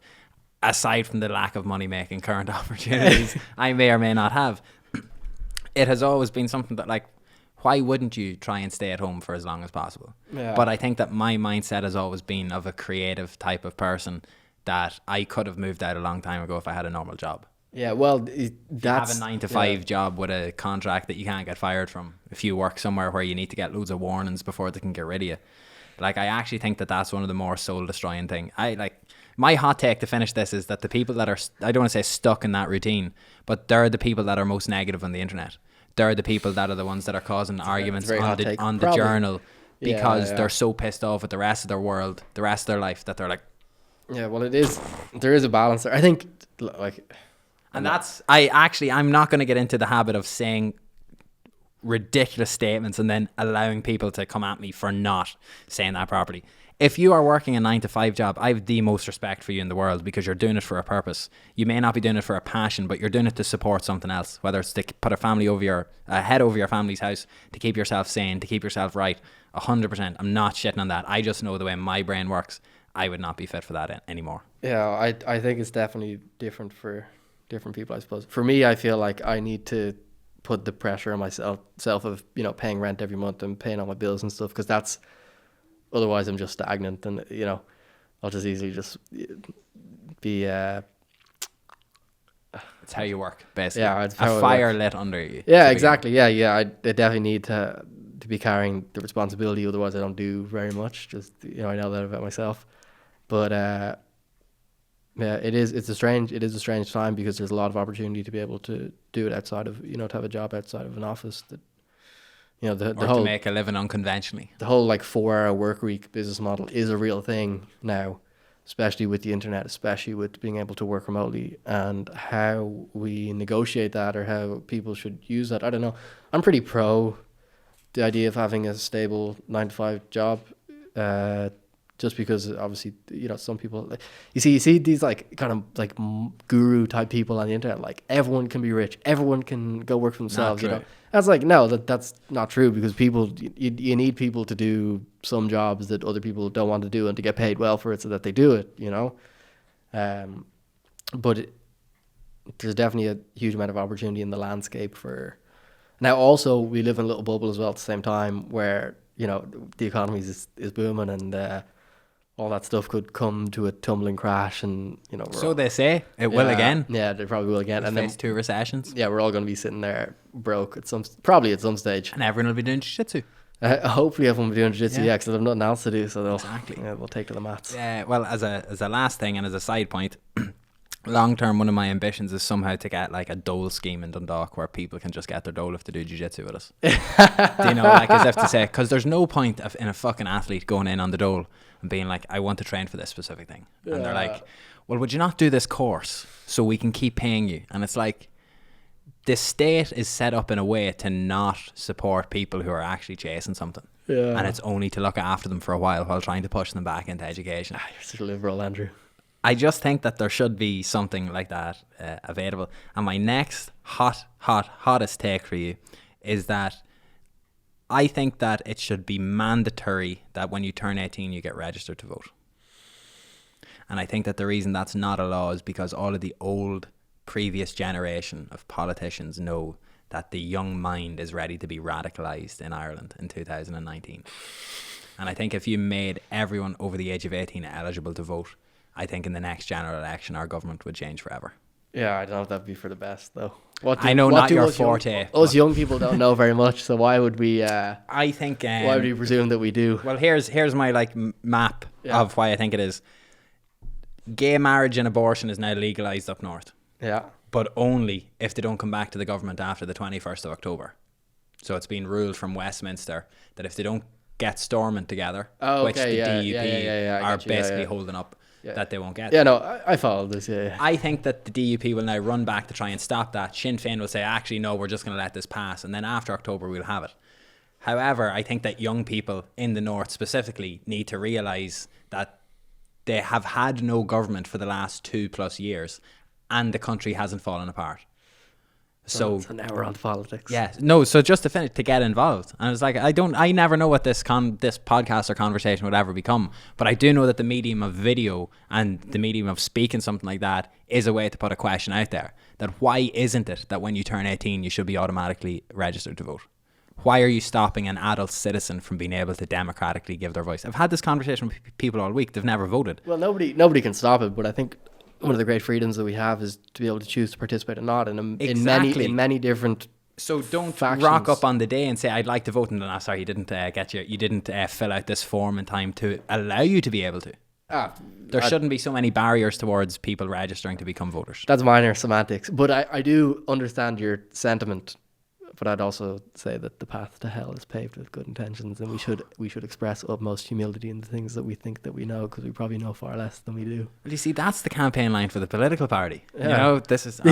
Aside from the lack of money making current opportunities I may or may not have, it has always been something that, like, why wouldn't you try and stay at home for as long as possible? Yeah. But I think that my mindset has always been of a creative type of person, that I could have moved out a long time ago if I had a normal job. Yeah, well, that's... You have a 9-to-5 job with a contract that you can't get fired from if you work somewhere where you need to get loads of warnings before they can get rid of you. Like, I actually think that that's one of the more soul-destroying things. My hot take to finish this is that the people that are, I don't want to say stuck in that routine, but they're the people that are most negative on the internet. They're the people that are the ones that are causing arguments on the journal because they're so pissed off with the rest of their world, the rest of their life, that they're like... Yeah, well, there is a balance there. I think, like... And I'm not going to get into the habit of saying ridiculous statements and then allowing people to come at me for not saying that properly. If you are working a 9-to-5 job, I have the most respect for you in the world, because you're doing it for a purpose. You may not be doing it for a passion, but you're doing it to support something else, whether it's to put a head over your family's house, to keep yourself sane, to keep yourself right. 100%. I'm not shitting on that. I just know the way my brain works. I would not be fit for that anymore. Yeah, I think it's definitely different for different people, I suppose. For me, I feel like I need to put the pressure on myself of, you know, paying rent every month and paying all my bills and stuff, because that's, otherwise I'm just stagnant, and, you know, I'll just easily just be It's how you work, basically. Yeah, it's how a I fire work. lit under you. Yeah, exactly. Yeah. I definitely need to be carrying the responsibility. Otherwise, I don't do very much. Just, you know, I know that about myself. But yeah, it's a strange time, because there's a lot of opportunity to be able to do it outside of, you know, to have a job outside of an office. That, you know, the Or whole to make a living unconventionally. the whole like 4-hour work week business model is a real thing now, especially with the internet, especially with being able to work remotely, and how we negotiate that, or how people should use that. I don't know. I'm pretty pro the idea of having a stable 9-to-5 job, just because obviously, you know, some people, like, you see these like kind of like guru type people on the internet, like everyone can be rich, everyone can go work for themselves. You know, that's like, no, that's not true, because people, you need people to do some jobs that other people don't want to do, and to get paid well for it, so that they do it, you know. But there's definitely a huge amount of opportunity in the landscape for. Now, also, we live in a little bubble as well at the same time, where, you know, the economy is booming, and all that stuff could come to a tumbling crash, and, you know. So they say. It will again. Yeah, they probably will again. And And then, face 2 recessions. yeah, we're all going to be sitting there broke probably at some stage. And everyone will be doing jiu-jitsu. Hopefully everyone will be doing jiu-jitsu, Yeah. yeah, because they have nothing else to do, so they'll Exactly. we'll take to the mats. Yeah, well, as a last thing and as a side point, long term, one of my ambitions is somehow to get like a dole scheme in Dundalk where people can just get their dole if they do jiu-jitsu with us. Do you know, like, as if to say, because there's no point in a fucking athlete going in on the dole and being like, I want to train for this specific thing. And they're like, well, would you not do this course so we can keep paying you? And it's like, the state is set up in a way to not support people who are actually chasing something. Yeah. And it's only to look after them for a while trying to push them back into education. You're such a liberal, Andrew. I just think that there should be something like that available. And my next hottest take for you is that I think that it should be mandatory that when you turn 18 you get registered to vote. And I think that the reason that's not a law is because all of the old previous generation of politicians know that the young mind is ready to be radicalised in Ireland in 2019. And I think if you made everyone over the age of 18 eligible to vote, I think in the next general election our government would change forever. Yeah, I don't know if that'd be for the best, though. I know not your forte. Us young people don't know very much, so why would we? I think. Why would we presume that we do? Well, here's my like map of why I think it is. Gay marriage and abortion is now legalised up north. Yeah. But only if they don't come back to the government after the 21st of October. So it's been ruled from Westminster that if they don't get Stormont together, which the DUP are basically holding up, that they won't get. Yeah, no, I follow this, yeah. I think that the DUP will now run back to try and stop that. Sinn Féin will say, actually, no, we're just going to let this pass. And then after October, we'll have it. However, I think that young people in the north specifically need to realise that they have had no government for the last 2+ years and the country hasn't fallen apart. So now we're on to politics. Yeah, no. So just to finish, to get involved, and it's like I never know what this podcast or conversation would ever become, but I do know that the medium of video and the medium of speaking something like that is a way to put a question out there. That why isn't it that when you turn 18 you should be automatically registered to vote? Why are you stopping an adult citizen from being able to democratically give their voice? I've had this conversation with people all week. They've never voted. Well, nobody can stop it, but I think one of the great freedoms that we have is to be able to choose to participate or not in many different. So don't factions. Rock up on the day and say I'd like to vote, and then sorry, you didn't fill out this form in time to allow you to be able to. There shouldn't be so many barriers towards people registering to become voters. That's minor semantics, but I do understand your sentiment. But I'd also say that the path to hell is paved with good intentions, and we should express utmost humility in the things that we think that we know, because we probably know far less than we do. Well, you see, that's the campaign line for the political party. Yeah. You know, this is our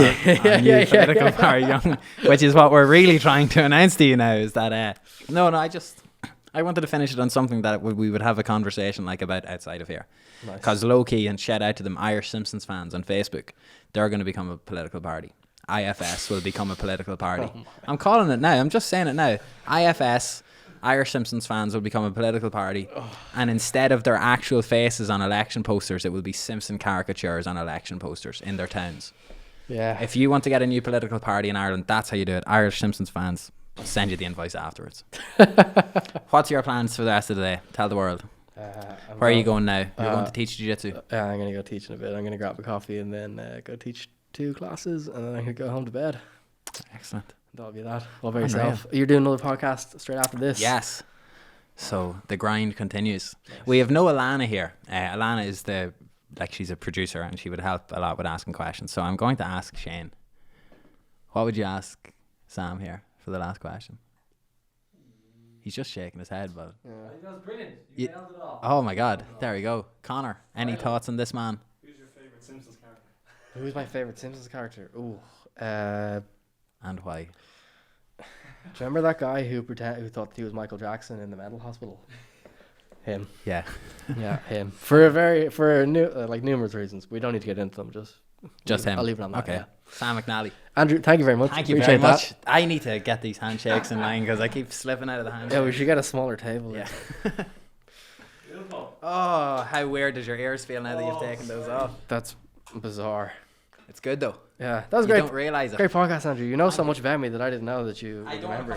new political party, young, which is what we're really trying to announce to you now. Is that I wanted to finish it on something that we would have a conversation like about outside of here, because low key, and shout out to them, Irish Simpsons fans on Facebook, they're going to become a political party. IFS will become a political party. I'm calling it now. I'm just saying it now. IFS, Irish Simpsons fans, will become a political party. And instead of their actual faces on election posters, it will be Simpson caricatures on election posters in their towns. Yeah. If you want to get a new political party in Ireland, that's how you do it. Irish Simpsons fans, I'll send you the invoice afterwards. What's your plans for the rest of the day? Tell the world. Where are you going now? You're going to teach jiu-jitsu? Yeah, I'm gonna go teach in a bit. I'm gonna grab a coffee and then go teach 2 classes, and then I'm gonna go home to bed. Excellent. That'll be that. What about yourself? You're doing another podcast straight after this? Yes. So the grind continues. Yes. We have no Alana here. Alana is she's a producer and she would help a lot with asking questions. So I'm going to ask Shane. What would you ask Sam here for the last question? He's just shaking his head, but That was brilliant. You nailed it all. oh my God, there we go. Connor, any thoughts on this man? Who's your favourite Simpsons character? Who's my favourite Simpsons character? Ooh. And why? Do you remember that guy who thought he was Michael Jackson in the mental hospital? Him. Yeah. Yeah, him. Numerous reasons. We don't need to get into them. Just him. I'll leave it on that. Okay. Yeah. Sam McNally. Andrew, thank you very much. Thank you very much. I need to get these handshakes in line because I keep slipping out of the handshake. Yeah, we should get a smaller table. Yeah. Beautiful. Oh, how weird does your ears feel now that you've taken those off? That's bizarre. It's good though. Yeah, that was You great. don't realise it. Great podcast, Andrew. You know so much about me that I didn't know that you would remember.